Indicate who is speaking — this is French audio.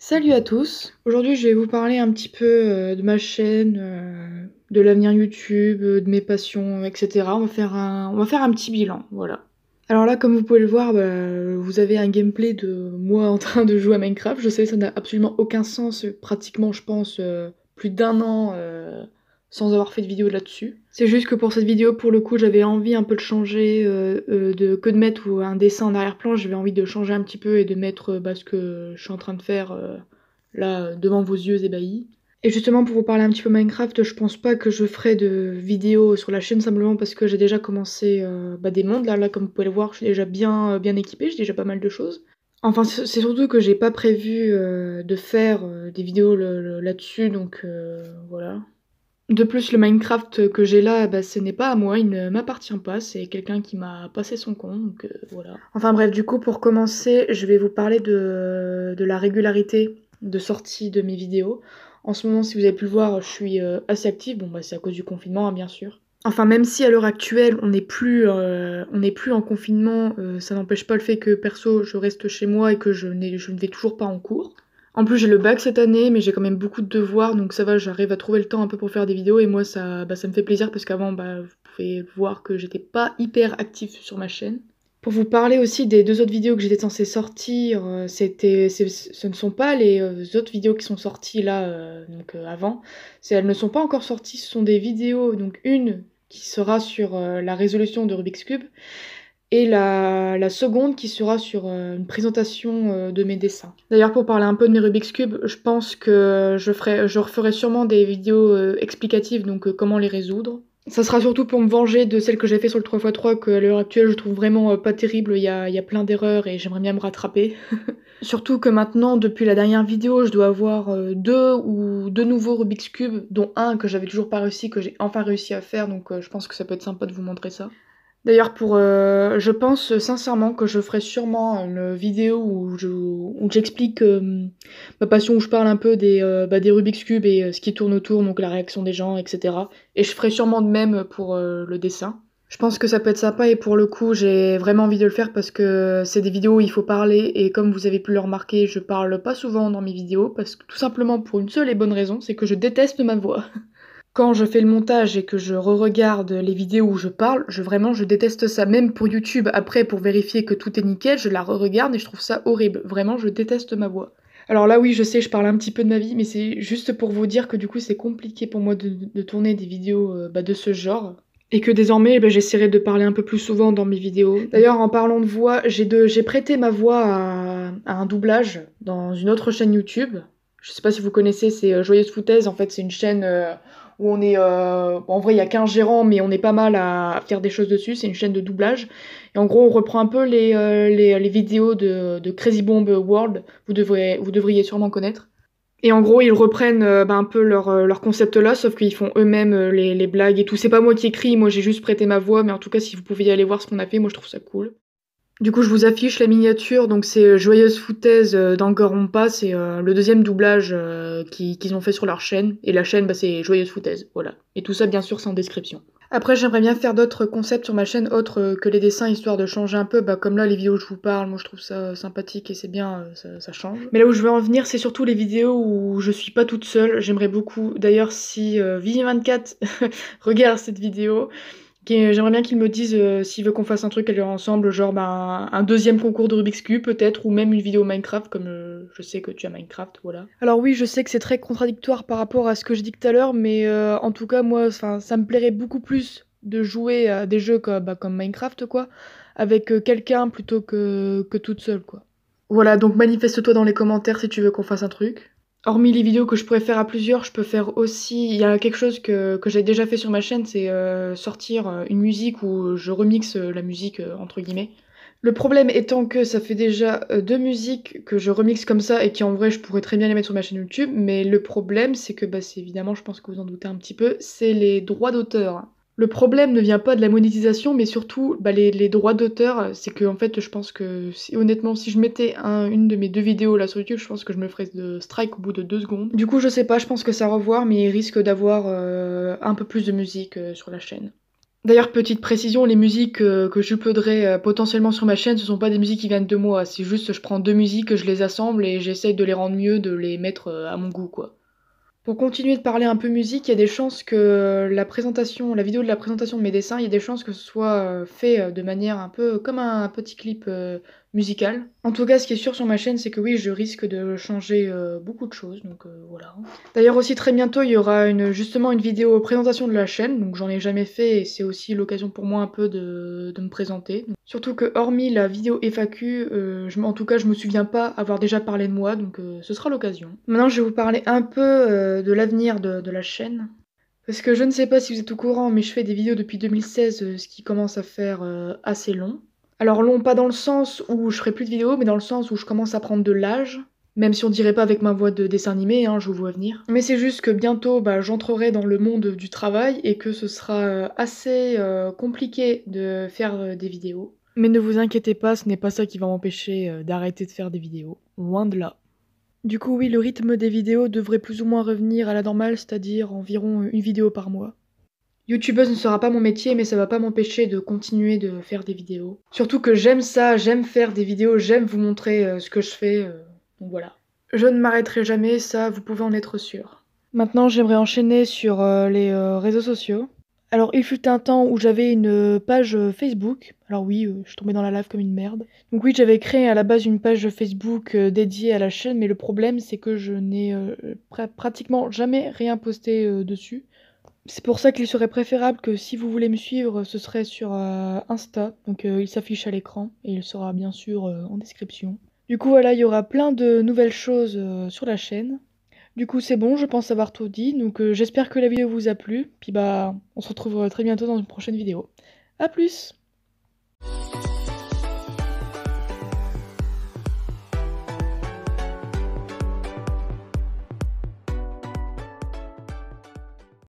Speaker 1: Salut à tous! Aujourd'hui, je vais vous parler un petit peu de ma chaîne, de l'avenir YouTube, de mes passions, etc. On va faire un petit bilan, voilà. Alors là, comme vous pouvez le voir, vous avez un gameplay de moi en train de jouer à Minecraft. Je sais, ça n'a absolument aucun sens, pratiquement, je pense, plus d'1 an sans avoir fait de vidéo là-dessus. C'est juste que pour cette vidéo, pour le coup, j'avais envie un peu de changer, que de mettre un dessin en arrière-plan. J'avais envie de changer un petit peu et de mettre ce que je suis en train de faire là, devant vos yeux ébahis. Et justement, pour vous parler un petit peu Minecraft, je pense pas que je ferai de vidéos sur la chaîne simplement parce que j'ai déjà commencé des mondes. Là, comme vous pouvez le voir, je suis déjà bien équipée, j'ai déjà pas mal de choses. Enfin, c'est surtout que j'ai pas prévu de faire des vidéos là-dessus, donc voilà. De plus, le Minecraft que j'ai là, ce n'est pas à moi, il ne m'appartient pas, c'est quelqu'un qui m'a passé son compte, donc voilà. Enfin bref, du coup, pour commencer, je vais vous parler de la régularité de sortie de mes vidéos. En ce moment, si vous avez pu le voir, je suis assez active, bon c'est à cause du confinement, hein, bien sûr. Enfin, même si à l'heure actuelle, on n'est plus en confinement, ça n'empêche pas le fait que perso, je reste chez moi et que je ne vais toujours pas en cours. En plus, j'ai le bac cette année, mais j'ai quand même beaucoup de devoirs, donc ça va, j'arrive à trouver le temps un peu pour faire des vidéos, et moi, ça me fait plaisir, parce qu'avant, vous pouvez voir que j'étais pas hyper active sur ma chaîne. Pour vous parler aussi des 2 autres vidéos que j'étais censée sortir, ce ne sont pas les autres vidéos qui sont sorties là, avant. Elles ne sont pas encore sorties, ce sont des vidéos, donc une qui sera sur la résolution de Rubik's Cube, et la seconde qui sera sur une présentation de mes dessins. D'ailleurs, pour parler un peu de mes Rubik's Cube, je pense que je referai sûrement des vidéos explicatives, donc comment les résoudre. Ça sera surtout pour me venger de celle que j'ai fait sur le 3x3, que à l'heure actuelle je trouve vraiment pas terrible, il y a plein d'erreurs et j'aimerais bien me rattraper. Surtout que maintenant, depuis la dernière vidéo, je dois avoir deux nouveaux Rubik's Cube, dont un que j'avais toujours pas réussi, que j'ai enfin réussi à faire, donc je pense que ça peut être sympa de vous montrer ça. D'ailleurs, je pense sincèrement que je ferai sûrement une vidéo où j'explique ma passion, où je parle un peu des Rubik's Cube et ce qui tourne autour, donc la réaction des gens, etc. Et je ferai sûrement de même pour le dessin. Je pense que ça peut être sympa, et pour le coup, j'ai vraiment envie de le faire parce que c'est des vidéos où il faut parler, et comme vous avez pu le remarquer, je parle pas souvent dans mes vidéos, parce que tout simplement pour une seule et bonne raison, c'est que je déteste ma voix. Quand je fais le montage et que je re-regarde les vidéos où je parle, je déteste ça. Même pour YouTube, après, pour vérifier que tout est nickel, je la re-regarde et je trouve ça horrible. Vraiment, je déteste ma voix. Alors là, oui, je sais, je parle un petit peu de ma vie, mais c'est juste pour vous dire que du coup, c'est compliqué pour moi de tourner des vidéos de ce genre. Et que désormais, j'essaierai de parler un peu plus souvent dans mes vidéos. D'ailleurs, en parlant de voix, j'ai prêté ma voix à un doublage dans une autre chaîne YouTube. Je sais pas si vous connaissez, c'est Joyeuse Foutaise. En fait, c'est une chaîne où on est... en vrai, il y a qu'un gérant, mais on est pas mal à faire des choses dessus. C'est une chaîne de doublage. Et en gros, on reprend un peu les vidéos de Crazy Bomb World. Vous devriez sûrement connaître. Et en gros, ils reprennent un peu leur concept là, sauf qu'ils font eux-mêmes les blagues et tout. C'est pas moi qui écris, moi j'ai juste prêté ma voix, mais en tout cas, si vous pouvez y aller voir ce qu'on a fait, moi je trouve ça cool. Du coup, je vous affiche la miniature, donc c'est Joyeuse Foutaise d'Angorompa, c'est le deuxième doublage qu'ils ont fait sur leur chaîne, et la chaîne, c'est Joyeuse Foutaise, voilà. Et tout ça, bien sûr, c'est en description. Après, j'aimerais bien faire d'autres concepts sur ma chaîne, autres que les dessins, histoire de changer un peu, comme là, les vidéos où je vous parle, moi je trouve ça sympathique et c'est bien, ça change. Mais là où je veux en venir, c'est surtout les vidéos où je suis pas toute seule, j'aimerais beaucoup. D'ailleurs, si Vivi24 regarde cette vidéo, j'aimerais bien qu'il me dise s'il veut qu'on fasse un truc à lui ensemble, genre un deuxième concours de Rubik's Cube peut-être, ou même une vidéo Minecraft, comme je sais que tu as Minecraft, voilà. Alors oui, je sais que c'est très contradictoire par rapport à ce que je dis tout à l'heure, mais en tout cas, moi, ça me plairait beaucoup plus de jouer à des jeux comme Minecraft, quoi, avec quelqu'un plutôt que toute seule, quoi. Voilà, donc manifeste-toi dans les commentaires si tu veux qu'on fasse un truc. Hormis les vidéos que je pourrais faire à plusieurs, je peux faire aussi... Il y a quelque chose que j'ai déjà fait sur ma chaîne, c'est sortir une musique où je remixe la musique, entre guillemets. Le problème étant que ça fait déjà 2 musiques que je remixe comme ça et qui en vrai je pourrais très bien les mettre sur ma chaîne YouTube, mais le problème c'est que c'est évidemment, je pense que vous en doutez un petit peu, c'est les droits d'auteur. Le problème ne vient pas de la monétisation, mais surtout les droits d'auteur. C'est que en fait, je pense que honnêtement, si je mettais une de mes 2 vidéos là sur YouTube, je pense que je me ferais de strike au bout de 2 secondes. Du coup, je sais pas, je pense que c'est à revoir, mais il risque d'avoir un peu plus de musique sur la chaîne. D'ailleurs, petite précision, les musiques, que j'uploaderai, potentiellement sur ma chaîne, ce sont pas des musiques qui viennent de moi. C'est juste, je prends 2 musiques, je les assemble et j'essaye de les rendre mieux, de les mettre, à mon goût, quoi. Pour continuer de parler un peu musique, il y a des chances que la vidéo de la présentation de mes dessins, il y a des chances que ce soit, fait, de manière un peu comme un petit clip, musical. En tout cas, ce qui est sûr sur ma chaîne, c'est que oui, je risque de changer, beaucoup de choses, donc voilà. D'ailleurs aussi très bientôt, il y aura justement une vidéo présentation de la chaîne, donc j'en ai jamais fait et c'est aussi l'occasion pour moi un peu de me présenter. Surtout que hormis la vidéo FAQ, en tout cas, je me souviens pas avoir déjà parlé de moi, donc ce sera l'occasion. Maintenant, je vais vous parler un peu, de l'avenir de la chaîne. Parce que je ne sais pas si vous êtes au courant, mais je fais des vidéos depuis 2016, ce qui commence à faire, assez long. Alors long, pas dans le sens où je ferai plus de vidéos, mais dans le sens où je commence à prendre de l'âge. Même si on dirait pas avec ma voix de dessin animé, hein, je vous vois venir. Mais c'est juste que bientôt, bah, j'entrerai dans le monde du travail et que ce sera assez compliqué de faire des vidéos. Mais ne vous inquiétez pas, ce n'est pas ça qui va m'empêcher d'arrêter de faire des vidéos. Loin de là. Du coup, oui, le rythme des vidéos devrait plus ou moins revenir à la normale, c'est-à-dire environ une vidéo par mois. Youtubeuse ne sera pas mon métier, mais ça va pas m'empêcher de continuer de faire des vidéos. Surtout que j'aime ça, j'aime faire des vidéos, j'aime vous montrer ce que je fais, donc voilà. Je ne m'arrêterai jamais, ça vous pouvez en être sûr. Maintenant, j'aimerais enchaîner sur les réseaux sociaux. Alors, il fut un temps où j'avais une page Facebook. Alors oui, je suis tombée dans la lave comme une merde. Donc oui, j'avais créé à la base une page Facebook dédiée à la chaîne, mais le problème c'est que je n'ai pratiquement jamais rien posté dessus. C'est pour ça qu'il serait préférable que si vous voulez me suivre, ce serait sur Insta. Donc il s'affiche à l'écran et il sera bien sûr en description. Du coup voilà, il y aura plein de nouvelles choses sur la chaîne. Du coup c'est bon, je pense avoir tout dit. Donc j'espère que la vidéo vous a plu. Puis bah on se retrouve très bientôt dans une prochaine vidéo. A plus!